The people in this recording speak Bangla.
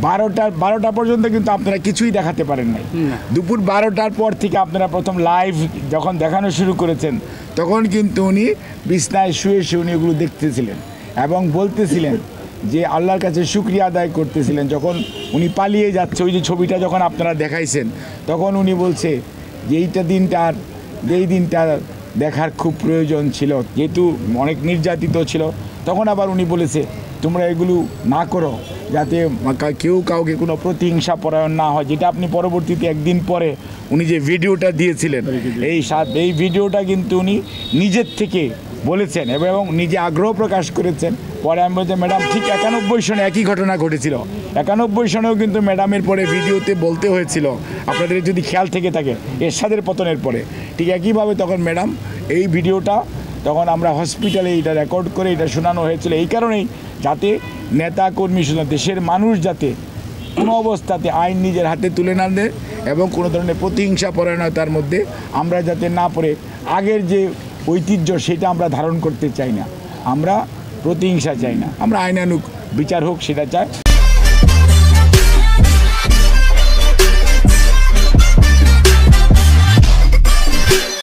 12টা পর্যন্ত কিন্তু আপনারা কিছুই দেখাতে পারেন নাই। দুপুর 12টার পর থেকে আপনারা প্রথম লাইভ যখন দেখানো শুরু করেছেন তখন কিন্তু উনি বিছনায় শুয়ে শুয়ে উনি এগুলো দেখতেছিলেন এবং বলতেছিলেন যে আল্লাহর কাছে শুকরিয়া আদায় করতেছিলেন। যখন উনি পালিয়ে যাচ্ছে, ওই যে ছবিটা যখন আপনারা দেখাইছেন তখন উনি বলছে যে এই দিনটা দেখার খুব প্রয়োজন ছিল, যেহেতু অনেক নির্যাতিত ছিল। তখন আবার উনি বলেছে তোমরা এগুলো না করো যাতে কেউ কাউকে কোনো প্রতিহিংসা পরায়ণ না হয়, যেটা আপনি পরবর্তীতে একদিন পরে উনি যে ভিডিওটা দিয়েছিলেন এই ভিডিওটা কিন্তু উনি নিজের থেকে বলেছেন এবং নিজে আগ্রহ প্রকাশ করেছেন। পরে আমি বলছি ম্যাডাম ঠিক 91 সনে একই ঘটনা ঘটেছিল, 91 সনেও কিন্তু ম্যাডামের পরে ভিডিওতে বলতে হয়েছিল, আপনাদের যদি খেয়াল থেকে থাকে এরশাদের পতনের পরে ঠিক একইভাবে তখন ম্যাডাম এই ভিডিওটা তখন আমরা হসপিটালে এটা রেকর্ড করে এটা শোনানো হয়েছিল এই কারণেই যাতে নেতা কর্মী শুধু দেশের মানুষ যাতে কোনো অবস্থাতে আইন নিজের হাতে তুলে না দেয় এবং কোনো ধরনের প্রতিহিংসা পরায়ণতার মধ্যে আমরা যাতে না পড়ে আগের যে ঐতিহ্য সেটা আমরা ধারণ করতে চাই না, আমরা প্রতিহিংসা চাই না, আমরা আইনানুগ বিচার হোক সেটা চাই।